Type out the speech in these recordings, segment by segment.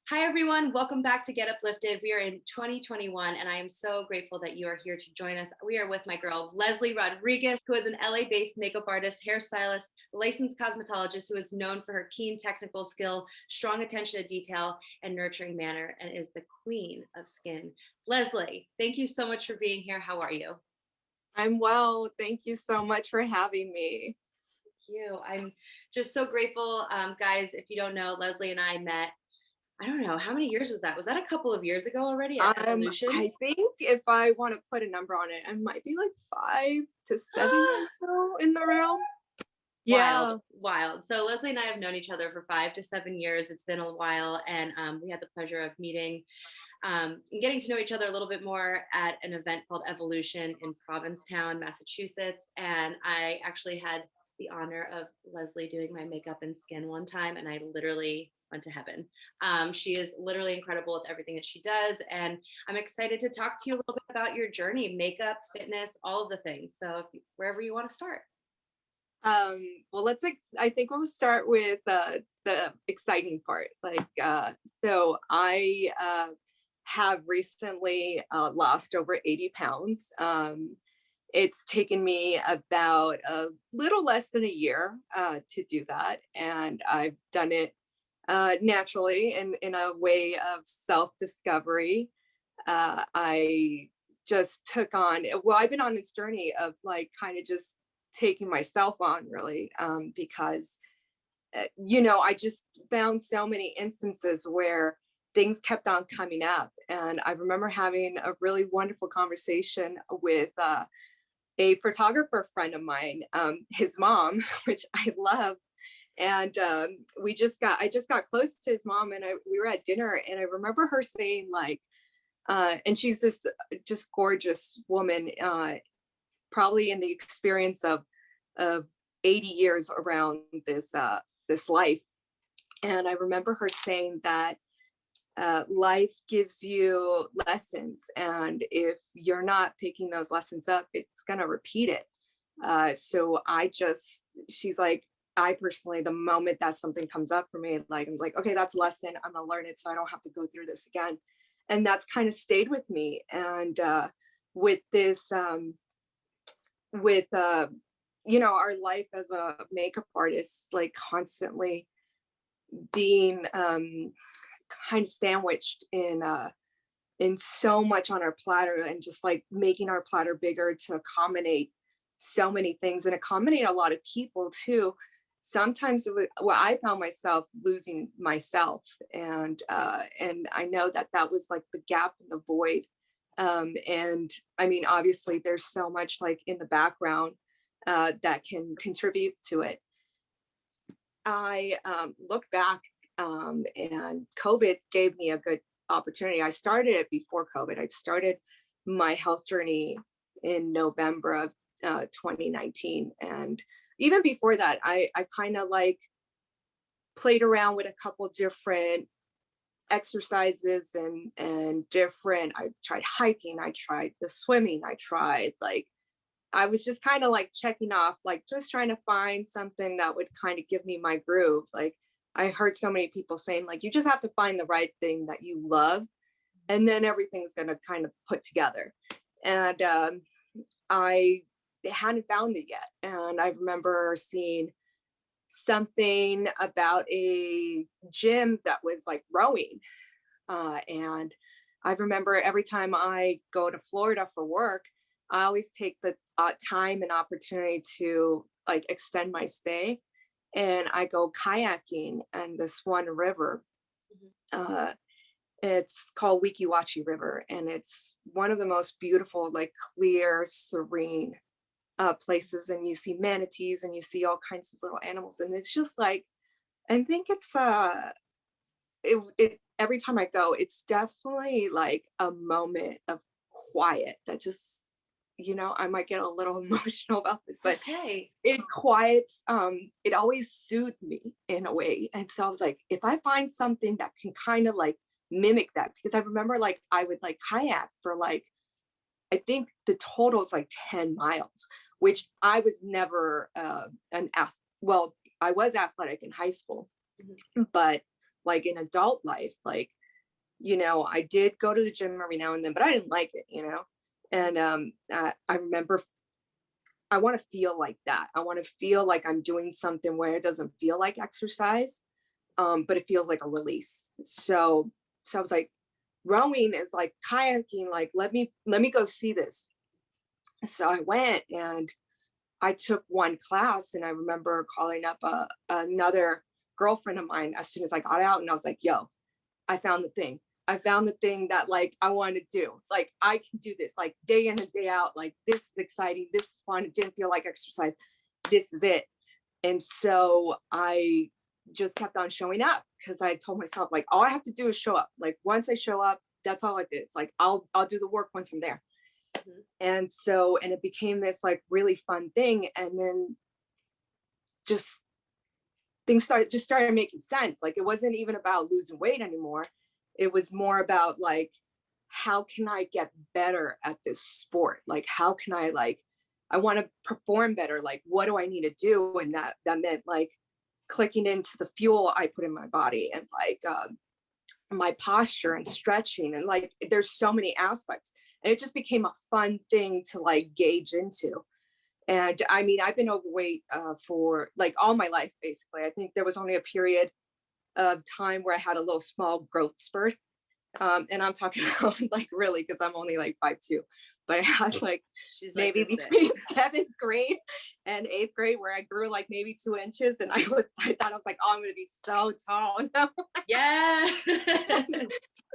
Hi, everyone. Welcome back to Get Uplifted. We are in 2021, and I am so grateful that you are here to join us. We are with my girl, Leslie Rodriguez, who is an LA based makeup artist, hairstylist, licensed cosmetologist who is known for her keen technical skill, strong attention to detail, and nurturing manner, and is the queen of skin. Leslie, thank you so much for being here. How are you? I'm well. Thank you so much for having me. You. I'm just so grateful. Guys, if you don't know, Leslie and I met, I don't know, how many years was that? Was that a couple of years ago already at Evolution? I think if I want to put a number on it, it might be like 5 to 7 years ago in the realm. Wild, Yeah. wild. So Leslie and I have known each other for 5 to 7 years. It's been a while, and we had the pleasure of meeting and getting to know each other a little bit more at an event called Evolution in Provincetown, Massachusetts. And I actually had the honor of Leslie doing my makeup and skin one time, and I literally went to heaven. She is literally incredible with everything that she does, and I'm excited to talk to you a little bit about your journey, makeup, fitness, all of the things. So wherever you want to start. Well, I think we'll start with the exciting part. So I have recently lost over 80 pounds. It's taken me about a little less than a year to do that. And I've done it naturally in a way of self-discovery. I just took on, well, I've been on this journey of like kind of just taking myself on really because, I just found so many instances where things kept on coming up. And I remember having a really wonderful conversation with a photographer friend of mine, his mom, which I love. And I just got close to his mom, and we were at dinner, and I remember her saying like, and she's this just gorgeous woman, probably in the experience of 80 years around this life. And I remember her saying that life gives you lessons, and if you're not picking those lessons up, it's going to repeat it. So she's like, I personally, the moment that something comes up for me, like I'm like, okay, that's a lesson. I'm gonna learn it so I don't have to go through this again. And that's kind of stayed with me. And with this, with our life as a makeup artist, like constantly being kind of sandwiched in so much on our platter, and just like making our platter bigger to accommodate so many things and accommodate a lot of people too. Sometimes well, I found myself losing myself, and I know that that was like the gap in the void. And I mean, obviously there's so much like in the background that can contribute to it. I look back, and COVID gave me a good opportunity. I started it before COVID. I started my health journey in November of 2019. And even before that, I kind of like played around with a couple different exercises and different, I tried hiking, I tried the swimming, I tried like, I was just kind of like checking off, like just trying to find something that would kind of give me my groove. Like I heard so many people saying like, you just have to find the right thing that you love, and then everything's going to kind of put together. And I hadn't found it yet. And I remember seeing something about a gym that was like rowing. And I remember every time I go to Florida for work, I always take the time and opportunity to like extend my stay. And I go kayaking in this one river. Mhm. Uh, it's called Wikiwachi River, and it's one of the most beautiful, like clear, serene places. And you see manatees and you see all kinds of little animals. And it's just like, I think it every time I go, it's definitely like a moment of quiet that just, I might get a little emotional about this, but Okay. it quiets, it always soothed me in a way. And so I was like, if I find something that can kind of like mimic that, because I remember like I would like kayak for like, I think the total is like 10 miles, which I was never well, I was athletic in high school, Mhm. but like in adult life, like I did go to the gym every now and then, but I didn't like it. And I remember I want to feel like that. I want to feel like I'm doing something where it doesn't feel like exercise, but it feels like a release. So I was like, rowing is like kayaking. Like, let me go see this. So I went and I took one class, and I remember calling up another girlfriend of mine as soon as I got out, and I was like, "Yo, I found the thing. I found the thing that like I want to do. Like I can do this. Like day in and day out. Like this is exciting. This is fun. It didn't feel like exercise. This is it." And so I just kept on showing up because I told myself like all I have to do is show up. Like once I show up, that's all it is. Like I'll do the work once I'm there. Mhm. And it became this like really fun thing. And then just things started making sense. Like it wasn't even about losing weight anymore. It was more about like, how can I get better at this sport? Like, how can I like, I want to perform better. Like, what do I need to do? And that meant like clicking into the fuel I put in my body, and like my posture and stretching, and like there's so many aspects. And it just became a fun thing to like gauge into. And I mean, I've been overweight for like all my life, basically. I think there was only a period of time where I had a little small growth spurt. And I'm talking about like really, because I'm only like 5'2", but I had like She's like maybe this bit. between seventh grade and eighth grade where I grew like maybe 2 inches. And I thought I was like, oh, I'm going to be so tall. Yeah.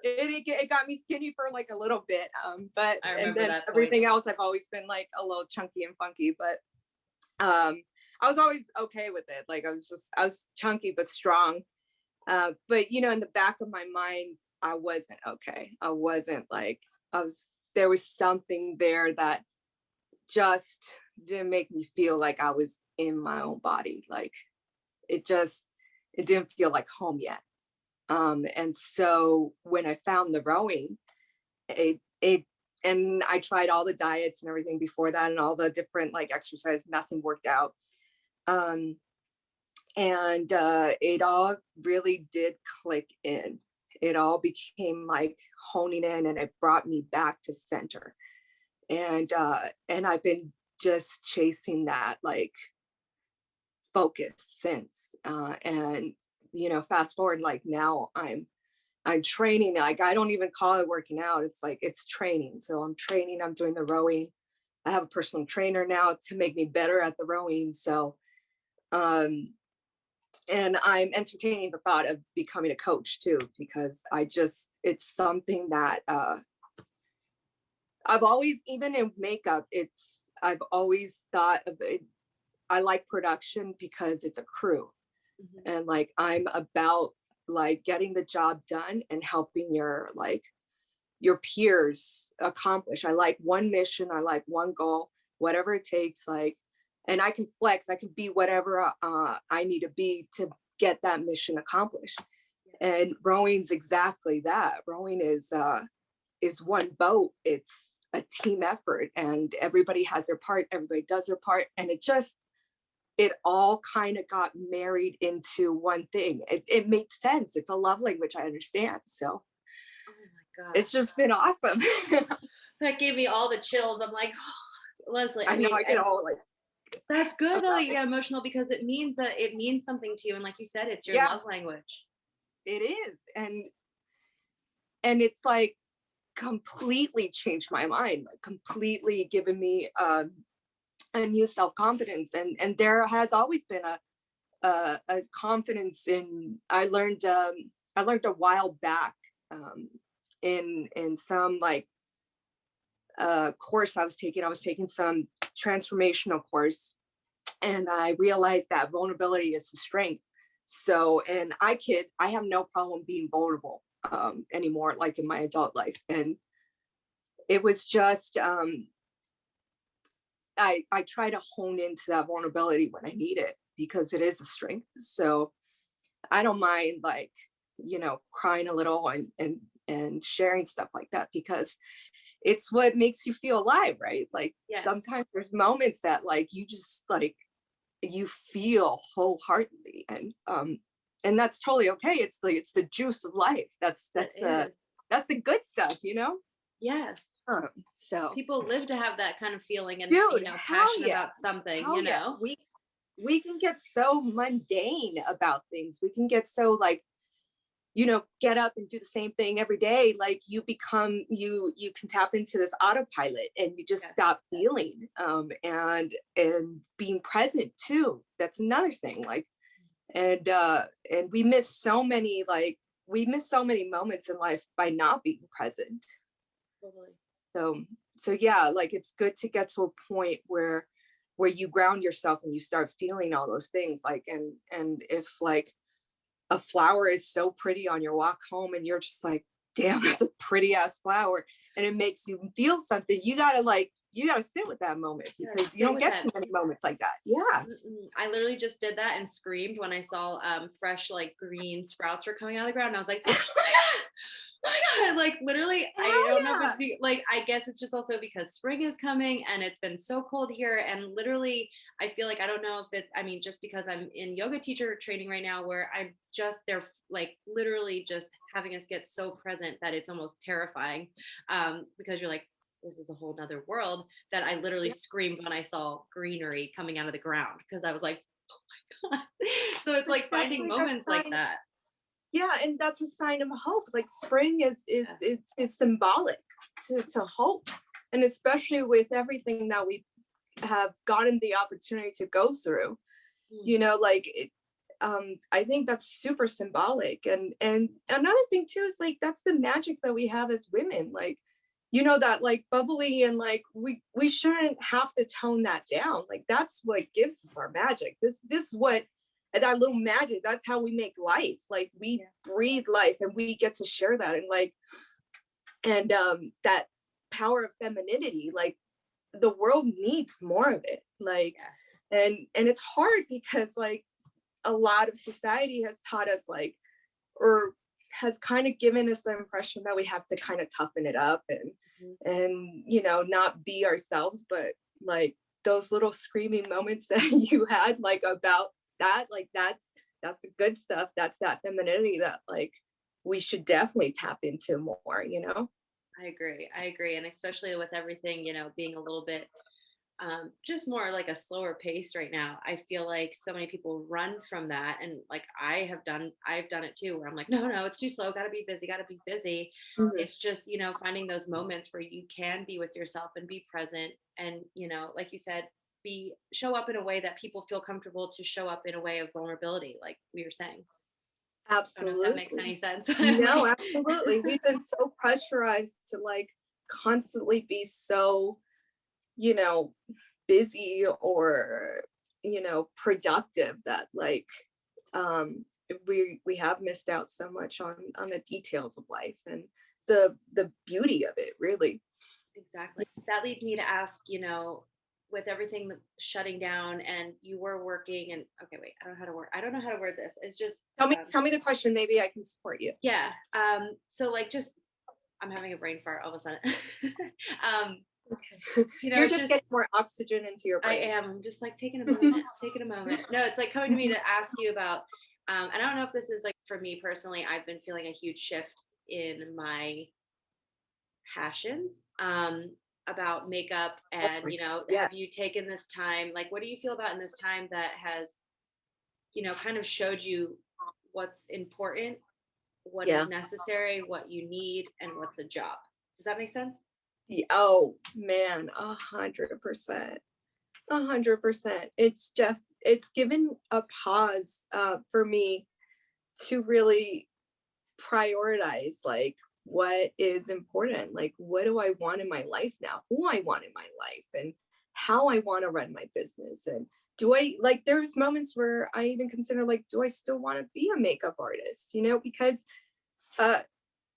It got me skinny for like a little bit. But, I and remember then that point. everything else, I've always been like a little chunky and funky, but I was always okay with it. Like I was chunky but strong. But in the back of my mind, I wasn't okay. I wasn't like there was something there that just didn't make me feel like I was in my own body. Like it didn't feel like home yet. And so when I found the rowing, it and I tried all the diets and everything before that and all the different like exercise, nothing worked out. Um, and it all really did click in. It all became like honing in, and it brought me back to center. And I've been just chasing that like focus since. And fast forward, like now I'm training. Like I don't even call it working out. It's like it's training. So I'm training. I'm doing the rowing. I have a personal trainer now to make me better at the rowing. So um and I'm entertaining the thought of becoming a coach too, because it's something that I've always, even in makeup, I've always thought of it. I like production because it's a crew, Mhm. and like I'm about like getting the job done and helping your peers accomplish. I like one mission, I like one goal, whatever it takes, like, and I can flex, I can be whatever I need to be to get that mission accomplished. And rowing's exactly that. Rowing is one boat. It's a team effort, and everybody has their part, everybody does their part, and it all kind of got married into one thing. It makes sense. It's a love language I understand. So Oh my it's gosh. just been awesome. That gave me all the chills. I'm like, Leslie, I I know mean, I get all like that's good though that you about it. get emotional because it means that it means something to you. And like you said, it's your Yeah, love language. it is. And it's like completely changed my mind, like completely given me a new self-confidence. And there has always been a confidence in. I learned a while back in some like course I was taking some transformational course, and I realized that vulnerability is a strength. So, and I have no problem being vulnerable anymore, like in my adult life. And it was just I try to hone into that vulnerability when I need it, because it is a strength. So I don't mind like crying a little and sharing stuff like that, because it's what makes you feel alive, right? Like Yes. sometimes there's moments that like you just like you feel wholeheartedly, and that's totally okay. It's the juice of life. It That's the is. that's the good stuff, you know? Yes. So People live to have that kind of feeling and, dude, hell passion yeah. about something, Hell yeah. We can get so mundane about things. We can get so like, get up and do the same thing every day. Like you become, you can tap into this autopilot and you just Yes. stop feeling, and being present too. That's another thing. Like, and we miss so many moments in life by not being present. Totally. So, so yeah, like it's good to get to a point where you ground yourself and you start feeling all those things. Like, and if like a flower is so pretty on your walk home and you're just like, damn, that's a pretty ass flower, and it makes you feel something, you gotta sit with that moment, because you Sit don't with get that. too many moments like that. Yeah. I literally just did that and screamed when I saw fresh like green sprouts were coming out of the ground. And I was like, oh my God, oh my God. Like literally, I Hell don't know if yeah. it's like, I guess it's just also because spring is coming and it's been so cold here. And literally, I feel like, I don't know if I mean, just because I'm in yoga teacher training right now where they're like literally just having us get so present that it's almost terrifying, because you're like, this is a whole nother world, that I literally Yeah. screamed when I saw greenery coming out of the ground because I was like, oh my God. So it's But like that's finding like a moments like sign. that. Yeah, and that's a sign of hope. Like spring Yeah. is symbolic to hope, and especially with everything that we have gotten the opportunity to go through, Mm. like I think that's super symbolic. And another thing too is like that's the magic that we have as women. Like, that like bubbly, and like we shouldn't have to tone that down. Like that's what gives us our magic. This is what, that little magic, that's how we make life. Like we breathe life, and we get to share that. And like, and that power of femininity, like the world needs more of it. Like, Yes. and it's hard because like a lot of society has taught us like, or has kind of given us the impression that we have to kind of toughen it up and not be ourselves. But like those little screaming moments that you had like about that, like that's the good stuff. That's that femininity that like we should definitely tap into more. I agree. I agree. And especially with everything, being a little bit just more like a slower pace right now. I feel like so many people run from that. And like I've done it too, where I'm like, no, no, it's too slow. Gotta be busy, gotta be busy. Mhm. It's just, finding those moments where you can be with yourself and be present and, like you said, show up in a way that people feel comfortable to show up in a way of vulnerability, like we were saying. I don't know if that makes any Absolutely. sense. No, Like, absolutely. We've been so pressurized to like constantly be so, you know, busy or, productive, that like we have missed out so much on the details of life and the beauty of it, really. exactly. That leads me to ask, with everything shutting down and you were working and okay, wait, I don't know how to word this. It's just Tell me the question, maybe I can support you. yeah. So like just I'm having a brain fart all of a sudden. um, You're it's just just getting more oxygen into your I brain. am. I'm just like taking a moment, taking a moment. No, it's like coming to me to ask you about, and I don't know if this is like for me personally, I've been feeling a huge shift in my passions about makeup Oh and, my God. Yeah. have you taken this time? Like, what do you feel about in this time that has, kind of showed you what's important, what is Yeah. necessary, what you need, and what's a job? Does that make sense? Oh man, 100%. 100%. It's given a pause for me to really prioritize like what is important, like what do I want in my life now, who I want in my life, and how I want to run my business. And do I like, there's moments where I even consider like, do I still want to be a makeup artist, because uh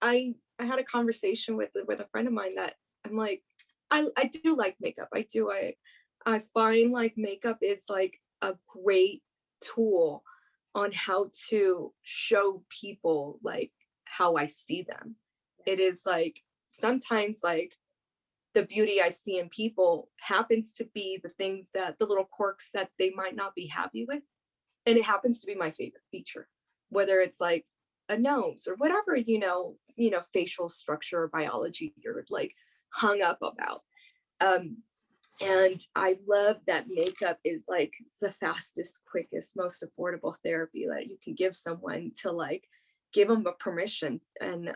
I had a conversation with a friend of mine that I'm like, I do like makeup. I find like makeup is like a great tool on how to show people like how I see them. It is like sometimes like the beauty I see in people happens to be the things, that the little quirks that they might not be happy with. And it happens to be my favorite feature. Whether it's like a nose or whatever, facial structure or biology you're like hung up about. Um, and I love that makeup is like the fastest, quickest, most affordable therapy that you can give someone to like give them a permission and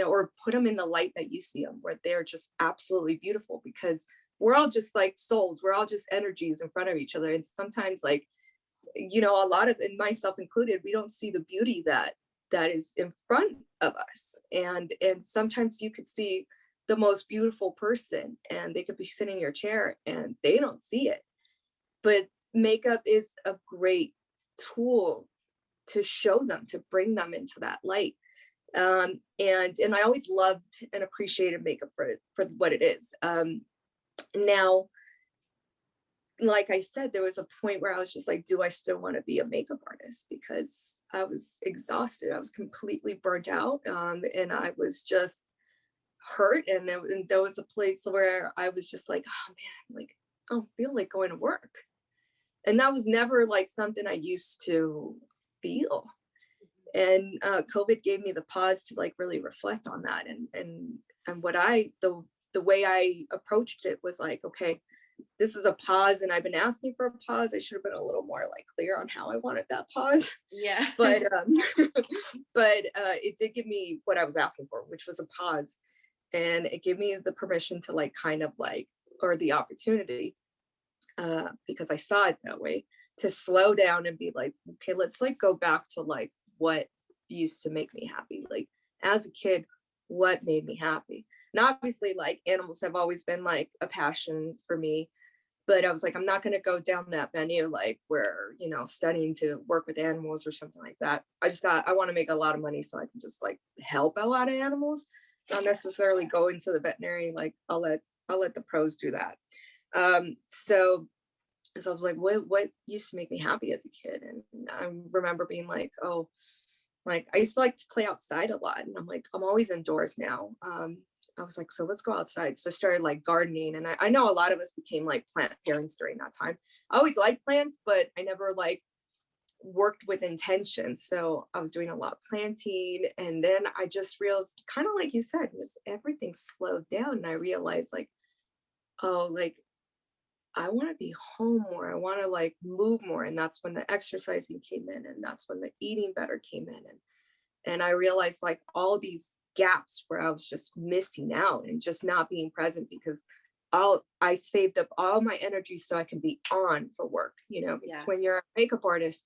or put them in the light that you see them, where they're just absolutely beautiful, because we're all just like souls. We're all just energies in front of each other. And sometimes like, a lot of, and myself included, we don't see the beauty that is in front of us. And sometimes you could see the most beautiful person and they could be sitting in your chair and they don't see it. But makeup is a great tool to show them, to bring them into that light. And I always loved and appreciated makeup for what it is. Now, like I said, there was a point where I was just like, do I still want to be a makeup artist? Because I was exhausted. I was completely burnt out. And I was just hurt. And there was a place where I was just like, oh man, like, I don't feel like going to work. And that was never like something I used to feel. And COVID gave me the pause to like really reflect on that. And what the way I approached it was like, okay, this is a pause, and I've been asking for a pause. I should have been a little more like clear on how I wanted that pause. Yeah. But it did give me what I was asking for, which was a pause. And it gave me the permission to like kind of like, or the opportunity, because I saw it that way, to slow down and be like, okay, let's like go back to like what used to make me happy. Like as a kid, what made me happy? And obviously, like animals have always been like a passion for me. But I was like, I'm not going to go down that venue, like where, studying to work with animals or something like that. I want to make a lot of money so I can just like help a lot of animals, not necessarily go into the veterinary. Like I'll let the pros do that. So I was like, what used to make me happy as a kid? And I remember being like, oh, like I used to like to play outside a lot. And I'm like, I'm always indoors now. I was like, so let's go outside. So I started like gardening. And I know a lot of us became like plant parents during that time. I always liked plants, but I never like worked with intention. So I was doing a lot of planting. And then I just realized, kind of like you said, just everything slowed down. And I realized like, oh, like I want to be home more. I want to like move more. And that's when the exercising came in. And that's when the eating better came in. And I realized like all these gaps where I was just missing out and just not being present, because I saved up all my energy so I can be on for work, because Yes. when you're a makeup artist,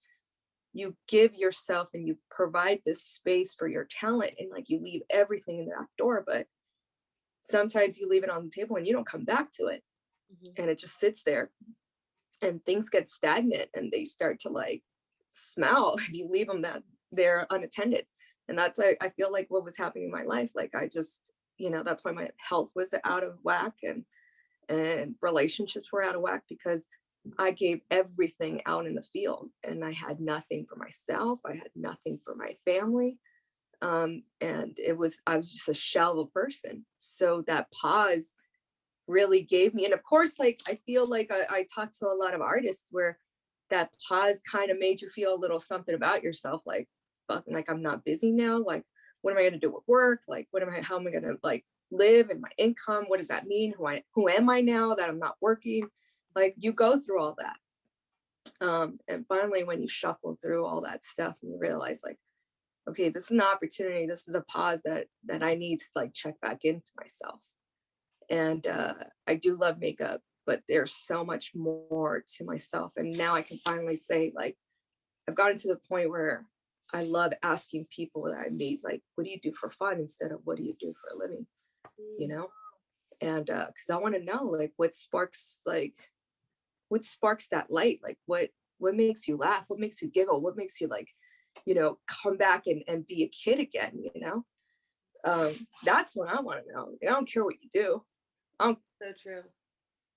you give yourself and you provide this space for your talent, and like you leave everything in the back door, but sometimes you leave it on the table and you don't come back to it. And it just sits there and things get stagnant and they start to like smell if you leave them that they're unattended. And that's I feel like what was happening in my life. Like I just, that's why my health was out of whack, and relationships were out of whack, because I gave everything out in the field and I had nothing for myself. I had nothing for my family. And I was just a shell of a person. So that pause really gave me, and of course, like I feel like I talked to a lot of artists where that pause kind of made you feel a little something about yourself, like like I'm not busy now, like what am I going to do with work, like how am I going to like live, and my income, what does that mean, who am I now that I'm not working? Like you go through all that, and finally when you shuffle through all that stuff and you realize like, okay, this is an opportunity, this is a pause that I need to like check back into myself. And I do love makeup, but there's so much more to myself. And now I can finally say, like, I've gotten to the point where I love asking people that I meet, like, what do you do for fun instead of what do you do for a living? You know? And because I want to know, like, what sparks that light? Like, what makes you laugh? What makes you giggle? What makes you like, come back and be a kid again? That's what I want to know. I don't care what you do. So true.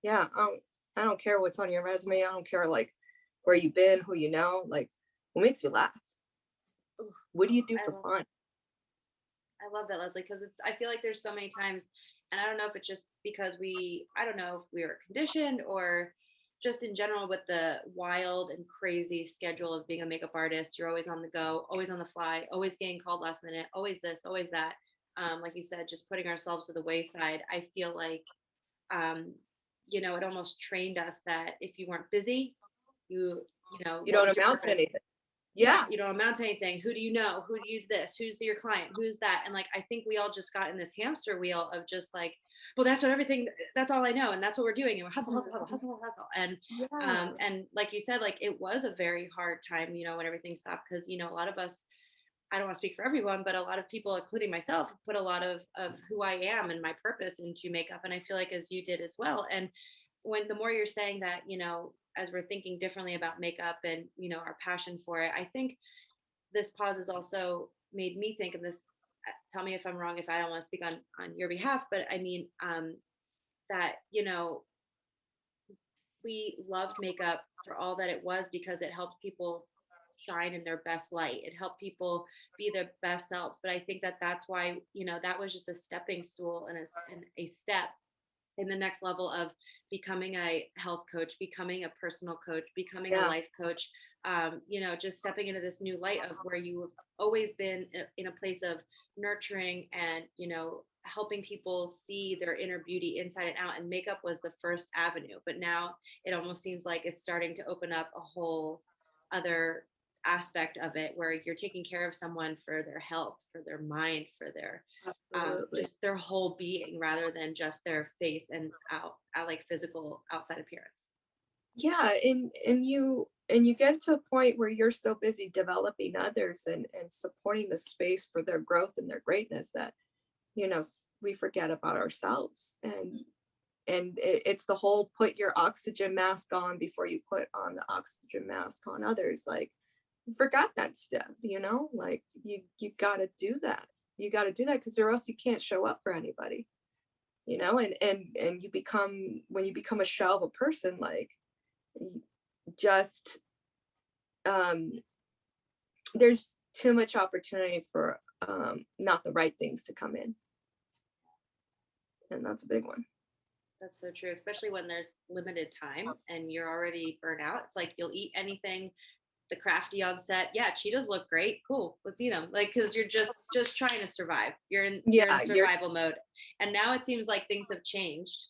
Yeah, I don't care what's on your resume. I don't care like where you've been, who you know, like what makes you laugh? Ooh, What do you do I for love, fun? I love that, Leslie, because I feel like there's so many times, and I don't know if it's just because I don't know if we were conditioned or just in general with the wild and crazy schedule of being a makeup artist, you're always on the go, always on the fly, always getting called last minute, always this, always that. Like you said, just putting ourselves to the wayside. I feel like, um, it almost trained us that if you weren't busy, You what don't was your amount to purpose? anything. Yeah, Yeah. you don't amount to anything. Who do you know? Who do you this? Who's your client? Who's that? And like, I think we all just got in this hamster wheel of just like, well, that's all I know. And that's what we're doing. And we're hustle, hustle, hustle, Mhm. hustle, hustle. Yeah. And like you said, like it was a very hard time, when everything stopped. Cause a lot of us, I don't want to speak for everyone, but a lot of people, including myself, put a lot of who I am and my purpose into makeup. And I feel like as you did as well. And when the more you're saying that, as we're thinking differently about makeup and, our passion for it, I think this pause has also made me think of this. Tell me if I'm wrong, if I don't want to speak on your behalf, but I mean, that, we loved makeup for all that it was because it helped people shine in their best light. It helped people be their best selves. But I think that that's why, that was just a stepping stool and a step in the next level of becoming a health coach, becoming a personal coach, becoming a Yeah. life coach, just stepping into this new light of where you have always been in a place of nurturing and, helping people see their inner beauty inside and out. And makeup was the first avenue. But now it almost seems like it's starting to open up a whole other aspect of it where you're taking care of someone for their health, for their mind, for their Absolutely. just their whole being rather than just their face and out like physical outside appearance. Yeah, and you get to a point where you're so busy developing others and supporting the space for their growth and their greatness that we forget about ourselves. And it's the whole put your oxygen mask on before you put on the oxygen mask on others. Like, you forgot that step, like you got to do that. You got to do that because or else you can't show up for anybody. And you become, when you become a shell of a person, like, just um there's too much opportunity for not the right things to come in, and that's a big one. That's so true, especially when there's limited time and you're already burnt out. It's like you'll eat anything, the crafty on set. Yeah, Cheetos look great. Cool, let's eat them. Like because you're just trying to survive. You're in Yeah, you're survival mode. And now it seems like things have changed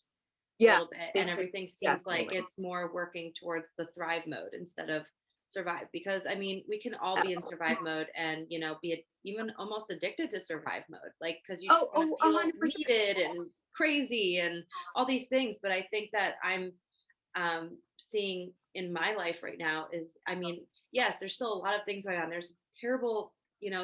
a yeah, little bit and things are everything seems like definitely it's more working towards the thrive mode instead of survive because I mean we can all be in absolutely. survive mode and be even almost addicted to survive mode like because you just Oh, want to oh, feel 100%. needed and crazy and all these things but I think that I'm seeing in my life right now is I mean yes there's still a lot of things going on there's terrible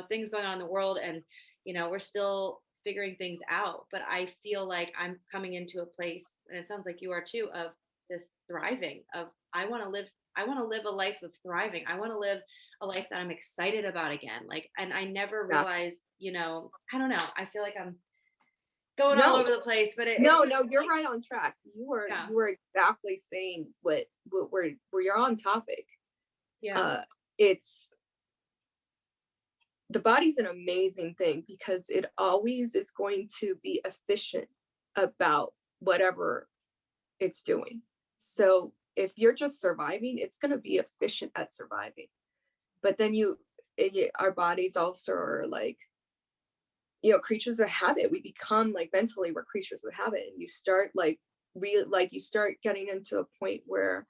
things going on in the world and we're still figuring things out but I feel like I'm coming into a place and it sounds like you are too of this thriving of I want to live a life of thriving. I want to live a life that I'm excited about again. Like, and I never Yeah. realized, I don't know. I feel like I'm going all No, over the place, but it's no, just no, you're like, right on track. You were yeah, you were exactly saying what where you're on topic. yeah, uh it's The body's an amazing thing because it always is going to be efficient about whatever it's doing. So if you're just surviving, it's going to be efficient at surviving. But then our bodies also are like, creatures of habit. We become like, mentally, we're creatures of habit, and you start like you start getting into a point where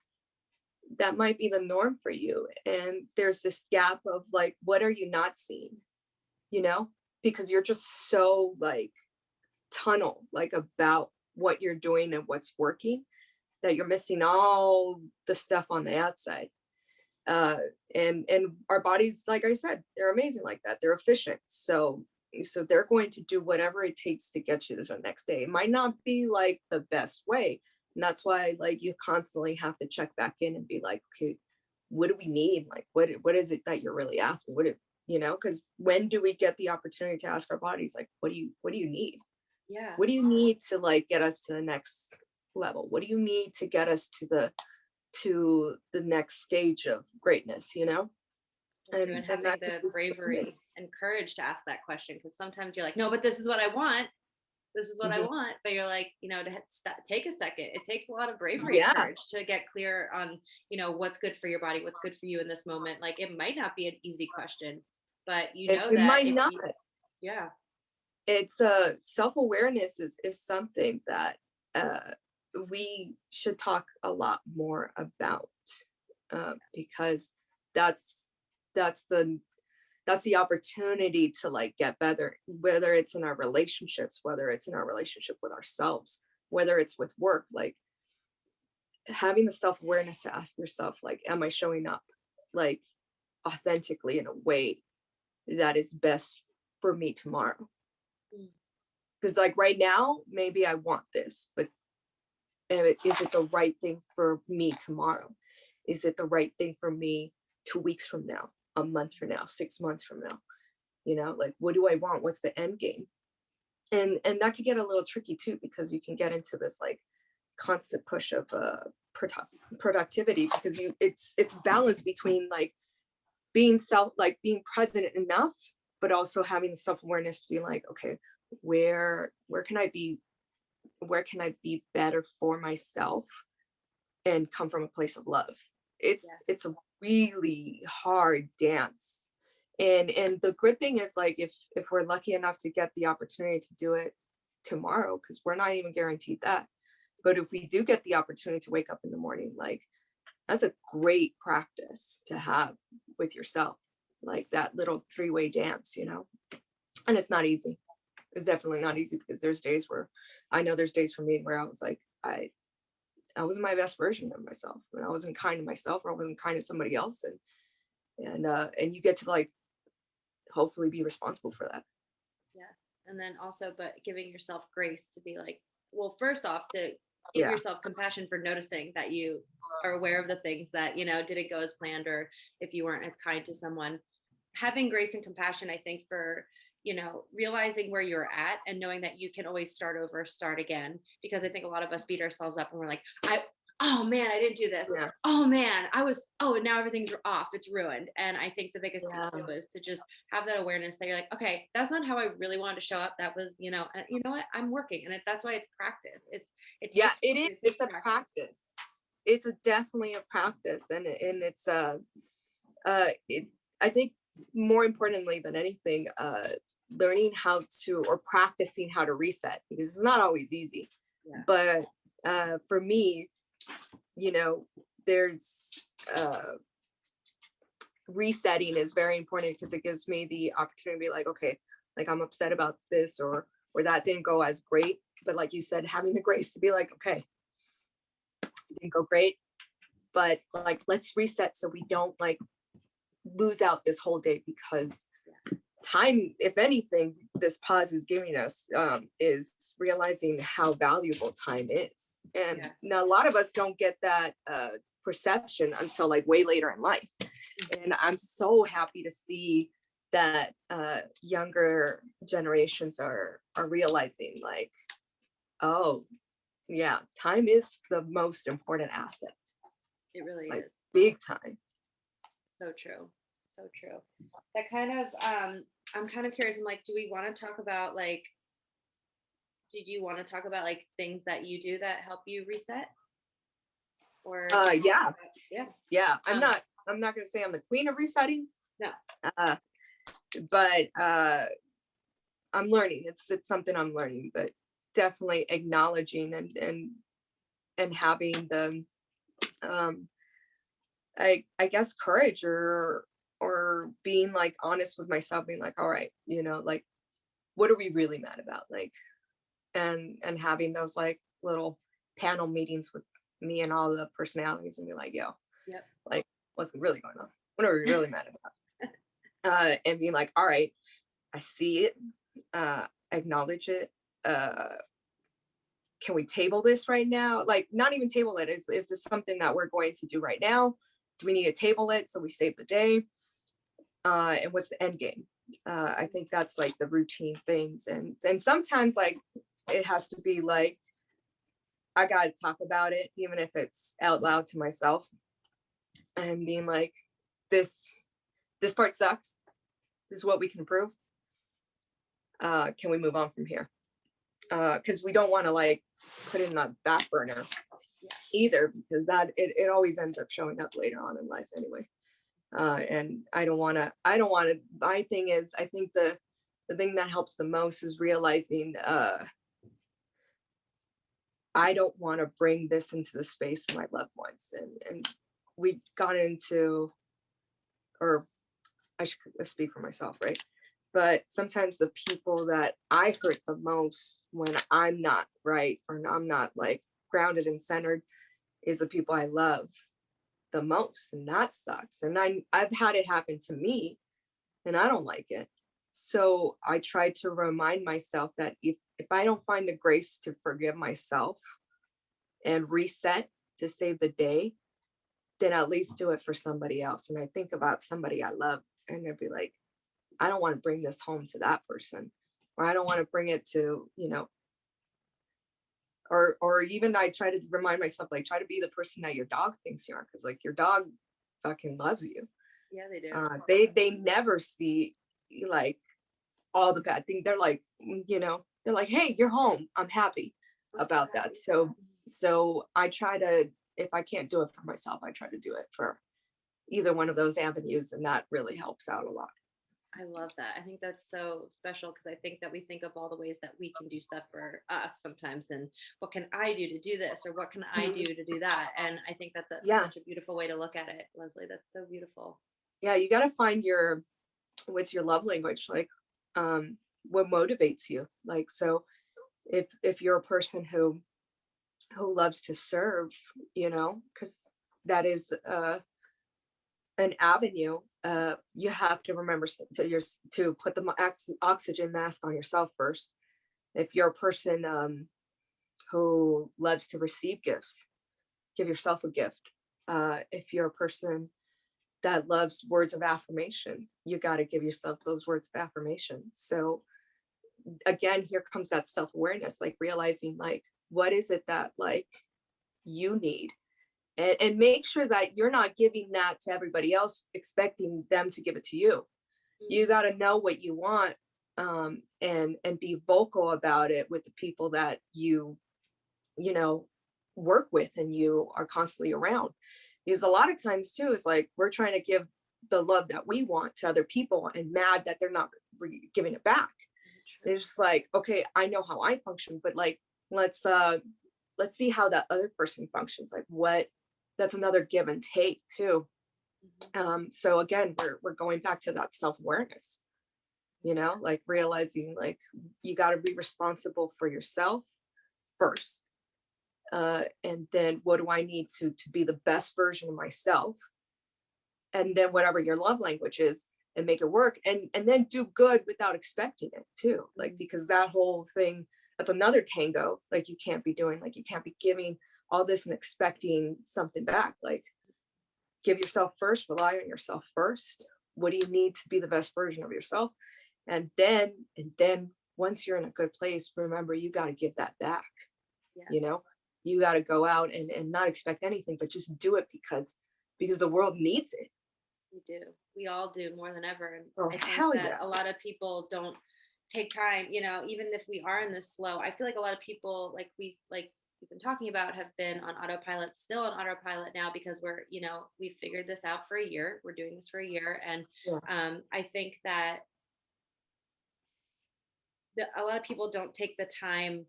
that might be the norm for you, and there's this gap of like, what are you not seeing? you know, because you're just so like tunnel like about what you're doing and what's working, that you're missing all the stuff on the outside. Uh, and our bodies, like I said, they're amazing like that. They're efficient. So they're going to do whatever it takes to get you to the next day. It might not be like the best way. And that's why like you constantly have to check back in and be like, okay, what do we need? Like what is it that you're really asking? Because when do we get the opportunity to ask our bodies, like, what do you need? yeah. What do you need to like get us to the next level? What do you need to get us to the next stage of greatness, So true. and And and having that could the be so many. bravery and courage to ask that question because sometimes you're like, no, but this is what I want. this is what I Mhm. want. But you're like, to take a second. It takes a lot of bravery and Yeah, courage to get clear on, what's good for your body, what's good for you in this moment. Like, it might not be an easy question, but it that might if not. you, yeah, It's self-awareness is something that uh we should talk a lot more about, because that's that's the that's the opportunity to like get better, whether it's in our relationships, whether it's in our relationship with ourselves, whether it's with work. Like having the self-awareness to ask yourself, like, am I showing up like authentically in a way that is best for me tomorrow? mm, Because like right now maybe I want this, but is it the right thing for me tomorrow? Is it the right thing for me 2 weeks from now, a month from now, 6 months from now? Like, what do I want? What's the end game? And that could get a little tricky too, because you can get into this like constant push of productivity, because it's balance between like being present enough, but also having the self-awareness to be like, okay, where can I be, where can I be better for myself and come from a place of love? it's yeah, it's a really hard dance. And the good thing is, like, if we're lucky enough to get the opportunity to do it tomorrow, because we're not even guaranteed that, but if we do get the opportunity to wake up in the morning, like, that's a great practice to have with yourself, like that little three-way dance. And it's not easy. It's definitely not easy, because there's days where I know there's days for me where I was like, I wasn't my best version of myself, and I wasn't kind to myself, or I wasn't kind to somebody else. And you get to like hopefully be responsible for that. yeah. And then also, but giving yourself grace to be like, well, first off, to give Yeah. yourself compassion for noticing that you are aware of the things that, didn't go as planned, or if you weren't as kind to someone. Having grace and compassion, I think, for, realizing where you're at and knowing that you can always start over, start again. Because I think a lot of us beat ourselves up and we're like, oh man, I didn't do this. Yeah. Oh man, oh, and now everything's off. It's ruined. And I think the biggest thing Yeah. too is to just have that awareness that you're like, okay, that's not how I really wanted to show up. That was, you know what, I'm working. And that's why it's practice. It Yeah, takes, it is. it takes It's a practice. practice. It's definitely a practice. And it's it I think more importantly than anything, learning how to, or practicing how to reset, because it's not always easy. Yeah. But for me, you know, there's resetting is very important, because it gives me the opportunity to be like, okay, like, I'm upset about this, or that didn't go as great. But like you said, having the grace to be like, okay, it didn't go great, but like, let's reset so we don't like lose out this whole day. Because time, if anything, this pause is giving us, is realizing how valuable time is. And Yes. now a lot of us don't get that perception until like way later in life. And I'm so happy to see that younger generations are realizing, like, oh yeah, time is the most important asset, It really like is. big time. So true. So true. That kind of, I'm kind of curious. I'm like, do we want to talk about like, did you want to talk about like things that you do that help you reset? Or, Yeah, yeah. yeah. Um, I'm not going to say I'm the queen of resetting, no, uh, but I'm learning. It's something I'm learning, but definitely acknowledging and having the um I guess courage, or being like honest with myself, being like, all right, like, what are we really mad about? Like, and having those like little panel meetings with me and all the personalities, and be like, yo, yep. like, what's really going on? What are we really mad about? And being like, all right, I see it, acknowledge it. Can we table this right now? Like, not even table it. Is this something that we're going to do right now? Do we need to table it so we save the day? And what's the end game? I think that's like the routine things. And sometimes like it has to be like, I gotta talk about it, even if it's out loud to myself, and being like, this part sucks. This is what we can improve. Can we move on from here? because we don't want to like put it in the back burner Yeah. either, because it always ends up showing up later on in life anyway. And I don't want to. My thing is, I think the thing that helps the most is realizing I don't want to bring this into the space of my loved ones. And we've gone into, or I should speak for myself, right? But sometimes the people that I hurt the most when I'm not right, or I'm not like grounded and centered, is the people I love the most. And that sucks. And I've had it happen to me, and I don't like it. So I try to remind myself that if I don't find the grace to forgive myself and reset to save the day, then at least do it for somebody else. And I think about somebody I love, and I'd be like, I don't want to bring this home to that person, or I don't want to bring it to, or even I try to remind myself, like, try to be the person that your dog thinks you are, because like your dog fucking loves you. Yeah, they do. They never see like all the bad things. They're like, they're like, hey, you're home. I'm happy about that. So I try to, if I can't do it for myself, I try to do it for either one of those avenues, and that really helps out a lot. I love that. I think that's so special because I think that we think of all the ways that we can do stuff for us sometimes, and what can I do to do this, or what can I do to do that? And I think that's Yeah. such a beautiful way to look at it, Leslie. That's so beautiful. Yeah. You got to find what's your love language, like, what motivates you. Like, so if you're a person who loves to serve, because that is an avenue, you have to remember to put the oxygen mask on yourself first. If you're a person who loves to receive gifts, give yourself a gift. If you're a person that loves words of affirmation, you got to give yourself those words of affirmation. So again, here comes that self-awareness, like realizing, like, what is it that like you need, and make sure that you're not giving that to everybody else expecting them to give it to you. You got to know what you want, and be vocal about it with the people that you know work with and you are constantly around. Because a lot of times too, is like we're trying to give the love that we want to other people and mad that they're not giving it back. It's just like, okay, I know how I function, but like, let's see how that other person functions. Like, what, that's another give and take too. So again, we're going back to that self-awareness, like realizing like you got to be responsible for yourself first. And then what do I need to be the best version of myself? And then whatever your love language is, and make it work, and then do good without expecting it too. Like, because that whole thing, that's another tango. Like, you can't be doing, like, you can't be giving all this and expecting something back. Like, give yourself first, rely on yourself first. What do you need to be the best version of yourself? And then once you're in a good place, remember, you got to give that back. Yeah. You got to go out and not expect anything, but just do it because the world needs it. We do. We all do, more than ever. And Oh, I think hell that yeah. a lot of people don't take time, even if we are in this slow, I feel like a lot of people, like we've been talking about, have been on autopilot, still on autopilot now, because we've figured this out for a year. We're doing this for a year. And Yeah. I think that a lot of people don't take the time.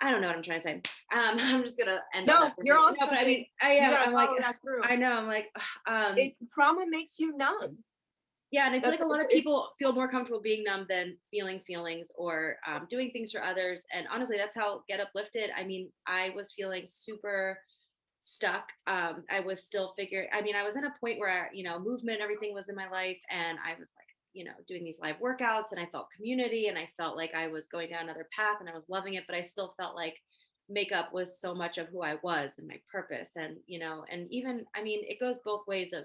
I don't know what I'm trying to say. I'm just gonna end on No, that. you're on No, but I something. mean, I You am. gotta I'm like, follow that through. I know. I'm like, Trauma makes you numb. yeah, and I feel That's like a lot of it. people feel more comfortable being numb than feeling feelings, or doing things for others. And honestly, that's how Get Uplifted. I mean, I was feeling super stuck. I was still figuring. I mean, I was in a point where movement, everything was in my life, and I was like, doing these live workouts, and I felt community, and I felt like I was going down another path, and I was loving it. But I still felt like makeup was so much of who I was and my purpose. And and even, I mean, it goes both ways of,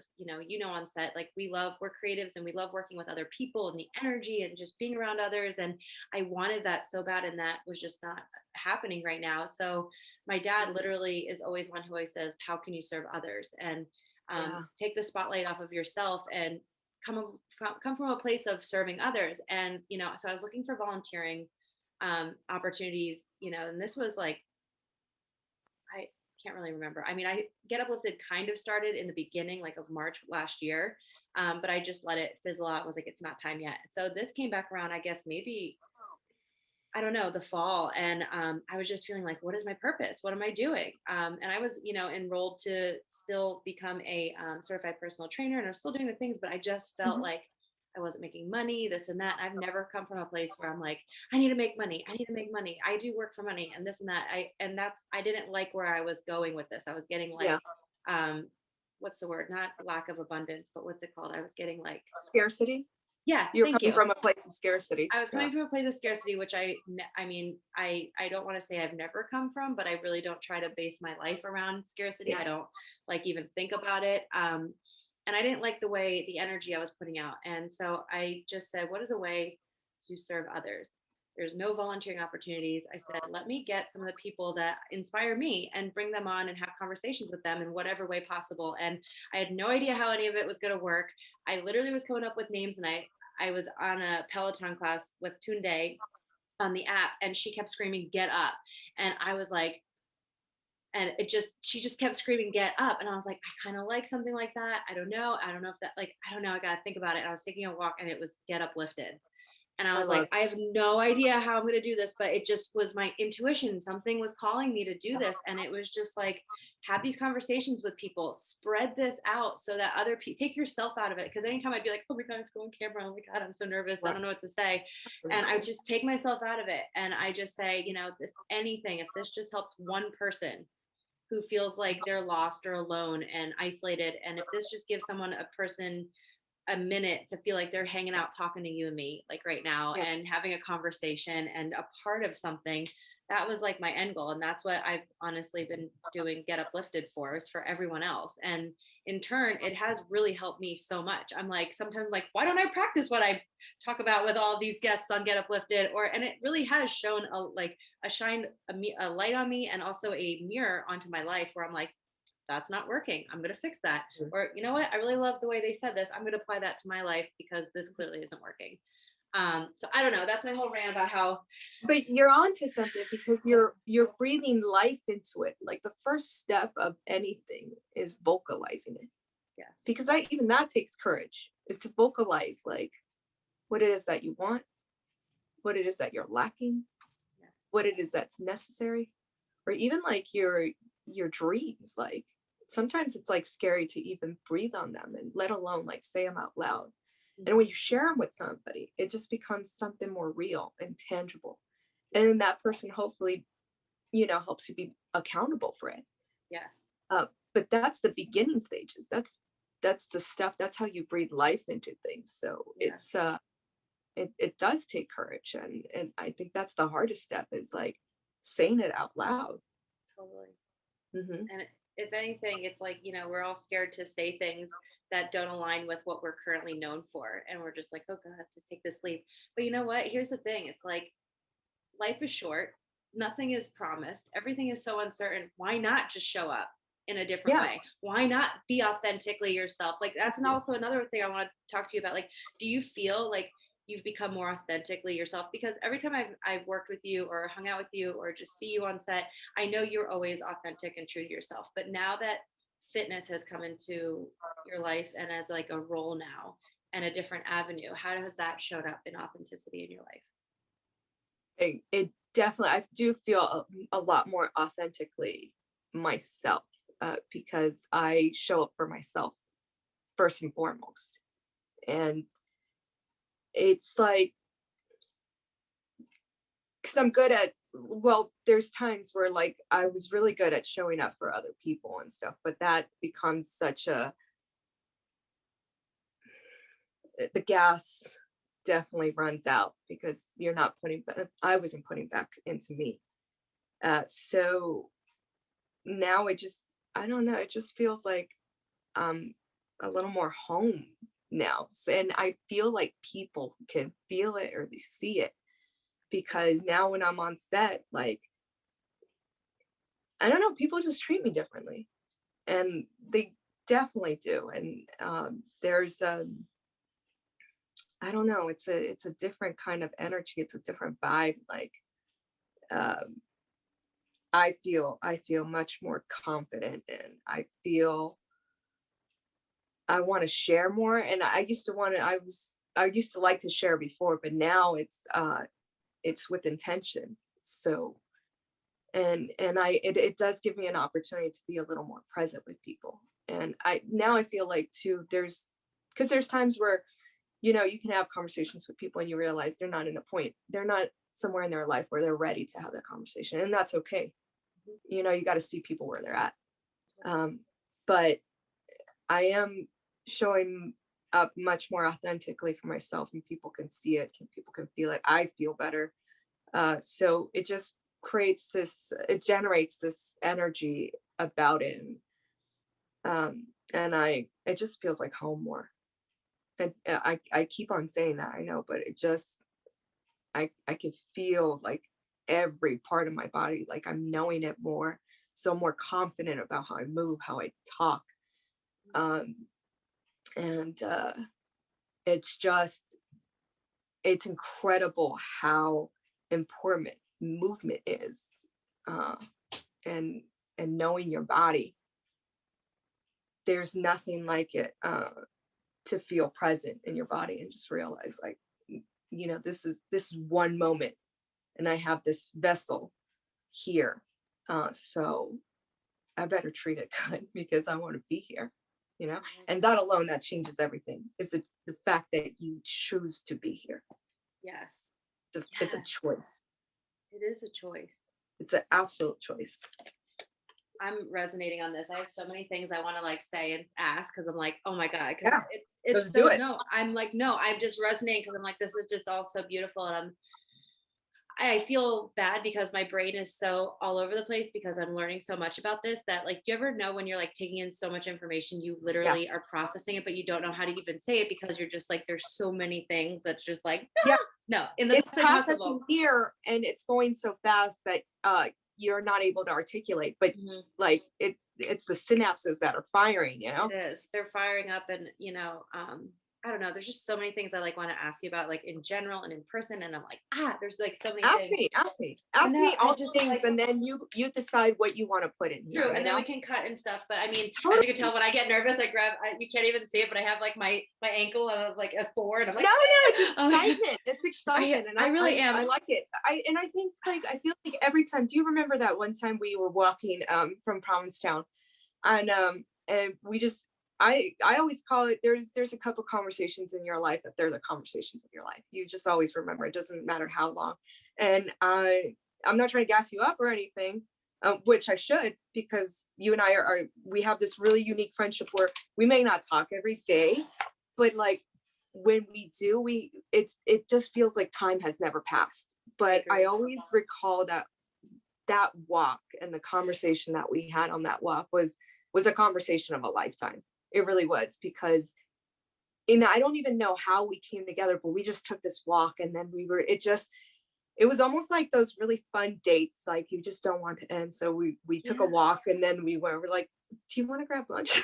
on set, like, we're creatives, and we love working with other people and the energy and just being around others. And I wanted that so bad, and that was just not happening right now. So my dad literally is always one who always says, how can you serve others, and take the spotlight off of yourself, and come from a place of serving others. And so I was looking for volunteering opportunities, and this was like, I can't really remember. I mean, I Get Uplifted kind of started in the beginning, like of March last year, but I just let it fizzle out. I was like, it's not time yet. So this came back around, I guess maybe, I don't know, the fall. And I was just feeling like, what is my purpose? What am I doing? And I was, enrolled to still become a certified personal trainer, and I was still doing the things, but I just felt Mhm. like I wasn't making money, this and that. I've never come from a place where I'm like, I need to make money. I need to make money. I do work for money and this and that. I didn't like where I was going with this. I was getting like, Yeah. um, what's the word? Not lack of abundance, but what's it called? I was getting like, Scarcity. yeah, You're thank coming you. from a place of scarcity. I was Yeah. coming from a place of scarcity, which I mean, I don't want to say I've never come from, but I really don't try to base my life around scarcity. Yeah. I don't like even think about it. And I didn't like the way the energy I was putting out. And so I just said, what is a way to serve others? There's no volunteering opportunities. I said, let me get some of the people that inspire me and bring them on and have conversations with them in whatever way possible. And I had no idea how any of it was going to work. I literally was coming up with names, and I was on a Peloton class with Tunde on the app, and she kept screaming, get up. And I was like, and she just kept screaming, get up. And I was like, I kind of like something like that. I don't know. I don't know if that, like, I don't know. I got to think about it. And I was taking a walk, and it was get uplifted. And I I was love. like, I have no idea how I'm going to do this, but it just was my intuition. Something was calling me to do this. And it was just like, have these conversations with people, spread this out so that other people, take yourself out of it. Cause anytime I'd be like, oh my God, I have to go on camera. Oh my God, I'm so nervous. I Right. don't know what to say. And I just take myself out of it. And I just say, if anything, if this just helps one person who feels like they're lost or alone and isolated, and if this just gives a person a minute to feel like they're hanging out talking to you and me like right now Yeah. and having a conversation and a part of something, that was like my end goal. And that's what I've honestly been doing Get Uplifted for, is for everyone else. And in turn, it has really helped me so much. I'm like, sometimes like, why don't I practice what I talk about with all these guests on Get Uplifted? And it really has shown a light on me, and also a mirror onto my life where I'm like, that's not working. I'm going to fix that. Or, you know what? I really love the way they said this. I'm going to apply that to my life because this clearly isn't working. So I don't know. That's my whole rant about how. But you're onto something, because you're breathing life into it. Like the first step of anything is vocalizing it, Yes. because that takes courage, is to vocalize like what it is that you want, what it is that you're lacking, Yes. what it is that's necessary, or even like your dreams. Like sometimes it's like scary to even breathe on them, and let alone like say them out loud. And when you share them with somebody, it just becomes something more real and tangible. And then that person hopefully, helps you be accountable for it. Yes. But that's the beginning stages. That's the stuff. That's how you breathe life into things. So Yes. it does take courage, and I think that's the hardest step, is like saying it out loud. Totally. Hmm. And if anything, it's like, we're all scared to say things that don't align with what we're currently known for. And we're just like, oh God, to take this leap. But you know what? Here's the thing. It's like, life is short. Nothing is promised. Everything is so uncertain. Why not just show up in a different Yeah. way? Why not be authentically yourself? Like, that's also another thing I want to talk to you about. Like, do you feel like you've become more authentically yourself? Because every time I've worked with you or hung out with you or just see you on set, I know you're always authentic and true to yourself. But now that fitness has come into your life and as like a role now and a different avenue, how has that showed up in authenticity in your life? It definitely, I do feel a lot more authentically myself, because I show up for myself first and foremost. And it's like, because I'm good at, well, there's times where like I was really good at showing up for other people and stuff, but that becomes such the gas definitely runs out, because you're not putting, I wasn't putting back into me. So now I don't know, it just feels like I'm a little more home now. And I feel like people can feel it, or they see it, because now when I'm on set, like, I don't know, people just treat me differently, and they definitely do. And there's I don't know, it's a different kind of energy, it's a different vibe. Like um, I feel much more confident, and I want to share more. And I used to want to, I used to like to share before, but now it's with intention. So, it does give me an opportunity to be a little more present with people. And I feel like too, because there's times where, you can have conversations with people and you realize they're not somewhere in their life where they're ready to have that conversation. And that's okay. You got to see people where they're at. But I am showing up much more authentically for myself, and people can see it, people can feel it. I feel better. So it just it generates this energy about it. And it just feels like home more. And I keep on saying that, I know, but I can feel like every part of my body, like I'm knowing it more. So I'm more confident about how I move, how I talk. Um, and it's it's incredible how important movement is, uh, and knowing your body. There's nothing like it, to feel present in your body and just realize, like, this is one moment, and I have this vessel here, so I better treat it good because I want to be here. And that alone, that changes everything, is the fact that you choose to be here. Yes. It's a choice. It is a choice. It's an absolute choice. I'm resonating on this. I have so many things I want to like say and ask, because I'm like, oh my God. Yeah, It's let's do it. No, I'm like, no, I'm just resonating because I'm like, this is just all so beautiful. And I feel bad because my brain is so all over the place because I'm learning so much about this, that like, you ever know when you're like taking in so much information, you Yeah, literally are processing it, but you don't know how to even say it because you're just like, there's so many things that's just like, yeah. no, in the It's best way processing possible. here, and it's going so fast that you're not able to articulate. But Mhm. like it's the synapses that are firing. It is. They're firing up, and I don't know. There's just so many things I like want to ask you about, like in general and in person. And I'm like, there's like so many Ask things. me, ask me, I ask know. me I all the just things, like, and then you decide what you want to put in true, here. and then we can cut and stuff. But I mean, as you can Totally. tell, when I get nervous, I grab. You can't even see it, but I have like my ankle on like a 4, and I'm like, No, it's oh my God. excitement. It's excitement, and I really I am. like it. I think, like, I feel like every time. Do you remember that one time we were walking from Provincetown, and we just I always call it, there's a couple conversations in your life that they're the conversations of your life. You just always remember. It doesn't matter how long. And I'm not trying to gas you up or anything, which I should, because you and I we have this really unique friendship where we may not talk every day, but like when we do, it just feels like time has never passed. But I always recall that walk, and the conversation that we had on that walk was a conversation of a lifetime. It really was, because I don't even know how we came together, but we just took this walk, and then it was almost like those really fun dates, like you just don't want to end. So we took a walk, and then we're like, do you want to grab lunch?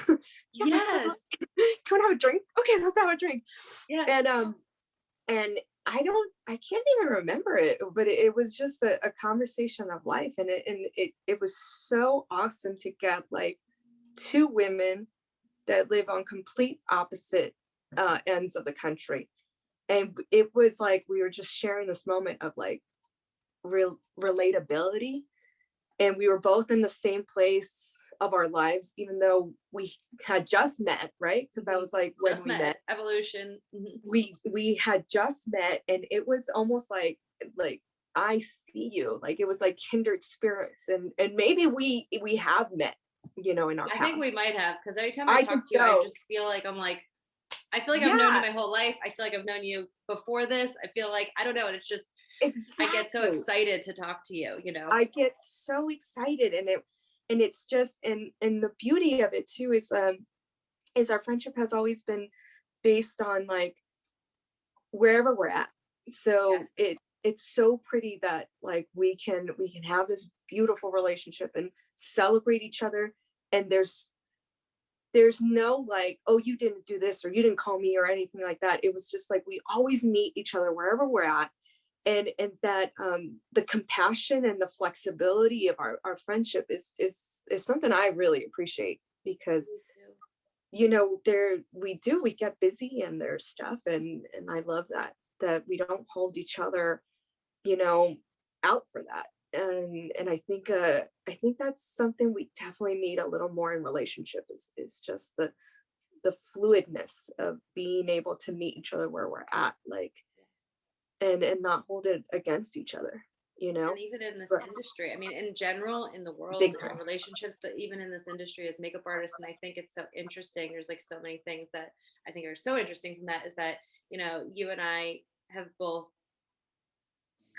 Yeah, let's grab Yes. lunch. Do you want to have a drink? Okay, let's have a drink. Yeah. And I can't even remember it, but it was just a conversation of life. And it was so awesome to get like two women that live on complete opposite ends of the country. And it was like we were just sharing this moment of like relatability, and we were both in the same place of our lives, even though we had just met, right? Because that was like when Just we met. evolution. Mhm. We had just met, and it was almost like I see you, like it was like kindred spirits, and maybe we have met, in our I think we past. might have, because every time I I talk think to you, I so. just feel like I feel like I've known you Yeah, my whole life. I feel like I've known you before this. I feel like, I don't know. And it's just, I get so exactly. excited to talk to you. I get so excited, and it's just, and the beauty of it too is our friendship has always been based on like wherever we're at. Yes. So it's so pretty that like we can have this beautiful relationship and celebrate each other. And there's no like, oh, you didn't do this, or you didn't call me, or anything like that. It was just like we always meet each other wherever we're at, and that the compassion and the flexibility of our friendship is something I really appreciate, because Me too. there we get busy and there's stuff, and I love that we don't hold each other, you know, out for that. And I think that's something we definitely need a little more in relationship, is just the fluidness of being able to meet each other where we're at, like, and not hold it against each other, And even in this but industry, I mean, in general, in the big world, in time. relationships, but even in this industry as makeup artists, and I think it's so interesting. There's like so many things that I think are so interesting from that is that, you and I have both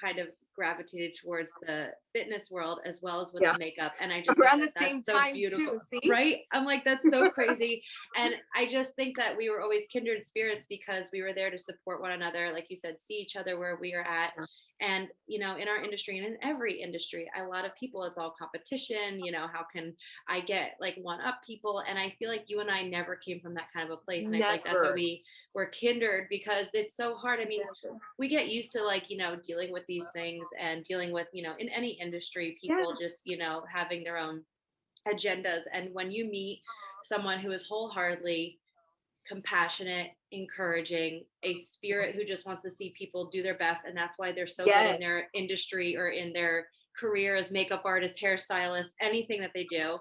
kind of gravitated towards the fitness world as well as with Yeah. the makeup. And I just think Around that the same that's so time beautiful, too, see. right? I'm like, that's so crazy. And I just think that we were always kindred spirits because we were there to support one another. Like you said, see each other where we are at. Yeah. And, in our industry and in every industry, a lot of people, it's all competition. How can I get like one up people? And I feel like you and I never came from that kind of a place. And I feel like that's why Never. we were kindred because it's so hard. I mean, Never. we get used to like dealing with these things and dealing with in any industry Yeah. people just having their own agendas, and when you meet someone who is wholeheartedly compassionate, encouraging, a spirit who just wants to see people do their best, and that's why they're so good in Yes. their industry or in their career as makeup artists, hairstylists, anything that they do,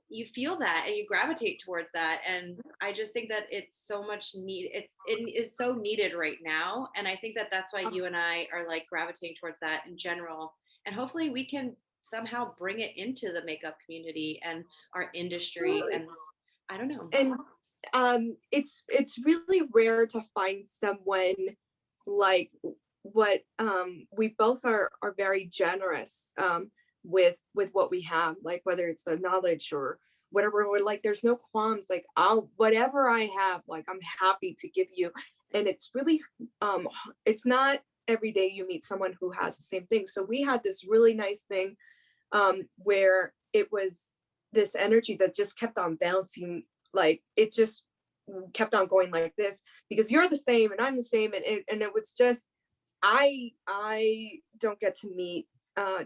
you feel that and you gravitate towards that. And I just think that it's so much need it is so needed right now, and I think that that's why you and I are like gravitating towards that in general, and hopefully we can somehow bring it into the makeup community and our industry. Absolutely. And I don't know. And it's really rare to find someone like what we both are very generous with what we have, like whether it's the knowledge or whatever. We're like, there's no qualms, like, I'll whatever I have, like, I'm happy to give you. And it's really it's not every day you meet someone who has the same thing. So we had this really nice thing where it was this energy that just kept on bouncing, like it just kept on going like this, because you're the same and I'm the same, and it was just, I don't get to meet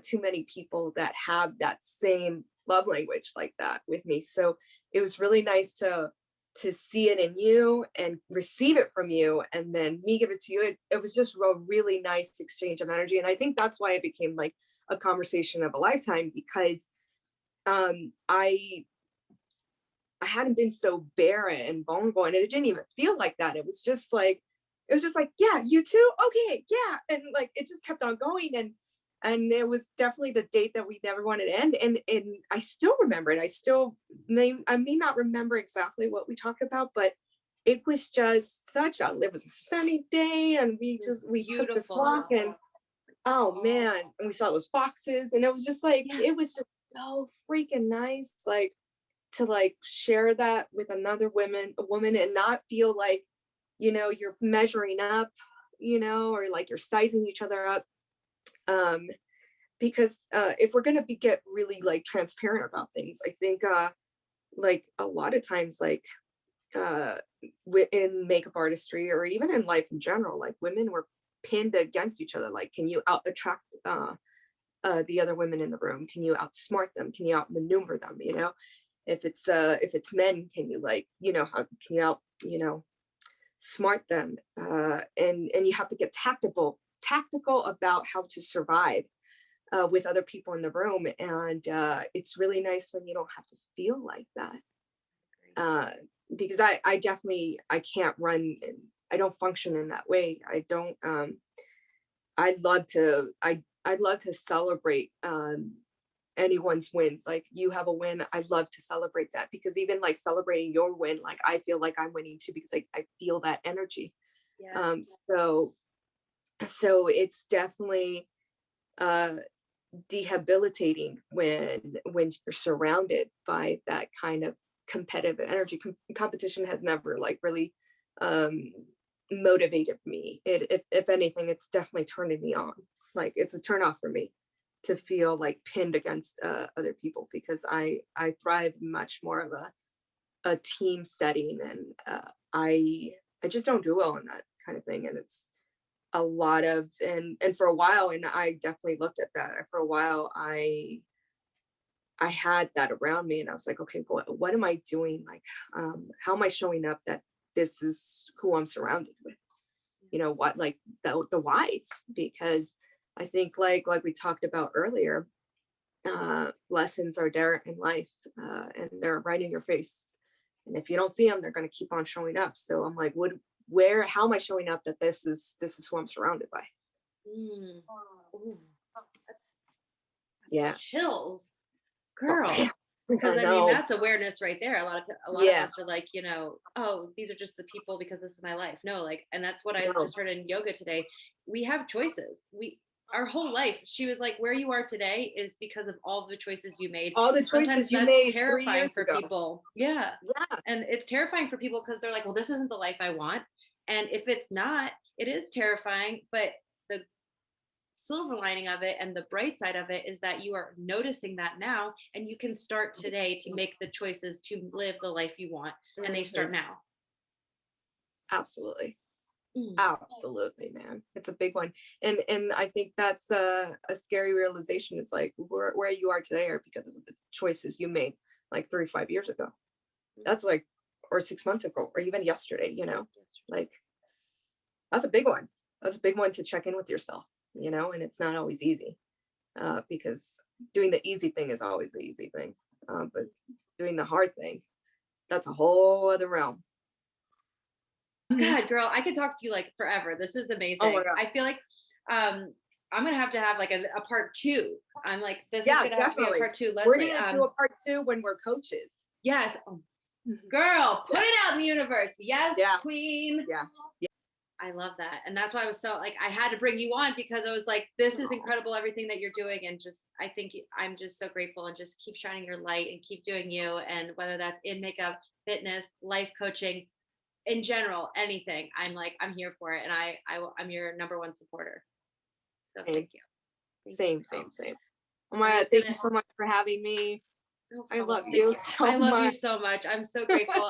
too many people that have that same love language like that with me. So it was really nice to see it in you and receive it from you, and then me give it to you. It was just a really nice exchange of energy, and I think that's why it became like a conversation of a lifetime, because I hadn't been so bare and vulnerable, and it didn't even feel like that. It was just like, yeah, you too, okay, yeah, and like it just kept on going, and it was definitely the date that we never wanted to end, and I still remember it. I may not remember exactly what we talked about, but it was just it was a sunny day, and It was we took this walk, beautiful. and oh man, and we saw those foxes, and it was just like, Yeah. it was just so freaking nice, like, to like share that with another woman, and not feel like, you're measuring up, or like you're sizing each other up. Um, because if we're gonna get really like transparent about things, I think like a lot of times, like uh in makeup artistry or even in life in general, like women were pinned against each other. Like, can you out attract the other women in the room? Can you outsmart them? Can you outmaneuver them? If it's men, can you, like, how can you out, smart them? And you have to get tactical about how to survive with other people in the room. And it's really nice when you don't have to feel like that. Uh, because I definitely, I can't run, I don't function in that way. I don't I'd love to celebrate anyone's wins. Like, you have a win, I'd love to celebrate that, because even like celebrating your win, like I feel like I'm winning too, because I feel that energy. Yeah. Um so so it's definitely uh debilitating when you're surrounded by that kind of competitive energy. Competition has never like really um motivated me. If anything, it's definitely turning me on. Like, it's a turn off for me to feel like pinned against other people, because I thrive much more of a team setting, and I just don't do well in that kind of thing. And a lot of, and for a while, and I definitely looked at that for a while, I had that around me, and I was like, okay, what am I doing? Like, how am I showing up that this is who I'm surrounded with? You know what, like the whys, because I think like we talked about earlier, lessons are there in life, and they're right in your face. And if you don't see them, they're going to keep on showing up. So I'm like, how am I showing up that this is who I'm surrounded by? Mm. Ooh, that's Yeah. chills, Oh, girl. yeah. Because I I mean, know. that's awareness right there. A lot of Yeah. us are like, oh, these are just the people because this is my life. No, like, and that's what I No. just heard in yoga today. We have choices. Our whole life, she was like, where you are today is because of all the choices you made. All the Sometimes choices you that's made 3 years terrifying for ago. people. Yeah. Yeah. And it's terrifying for people because they're like, well, this isn't the life I want. And if it's not, it is terrifying. But the silver lining of it and the bright side of it is that you are noticing that now and you can start today to make the choices to live the life you want, and they Mhm. start now. Absolutely. Mm. Absolutely, man. It's a big one. And I think that's a scary realization. Is like where you are today are because of the choices you made like 3 5 years ago. That's like, or 6 months ago, or even yesterday, like that's a big one. That's a big one to check in with yourself, and it's not always easy, because doing the easy thing is always the easy thing. But doing the hard thing, that's a whole other realm. Mhm. God, girl, I could talk to you like forever. This is Oh my amazing. God. I feel like I'm gonna have like a part two. I'm like, this is Yeah, gonna have to be a definitely. part two, We're Leslie. going to do a part 2 when we're coaches. Yes. Oh, Mhm. girl, put Yeah. it out in the universe. Yes, Yeah. queen. Yeah. I love that. And that's why I was so like, I had to bring you on because I was like, this is Yeah. incredible, everything that you're doing. And just, I think I'm just so grateful, and just keep shining your light and keep doing you. And whether that's in makeup, fitness, life coaching, in general, anything, I'm like, I'm here for it. And I'm your number one supporter. So Same, thank you. Thank you, same, girl. same, same. Oh my I'm God, just thank you gonna, so much for having me. no I problem. love Thank you you. so I love you much. so much. I'm so grateful.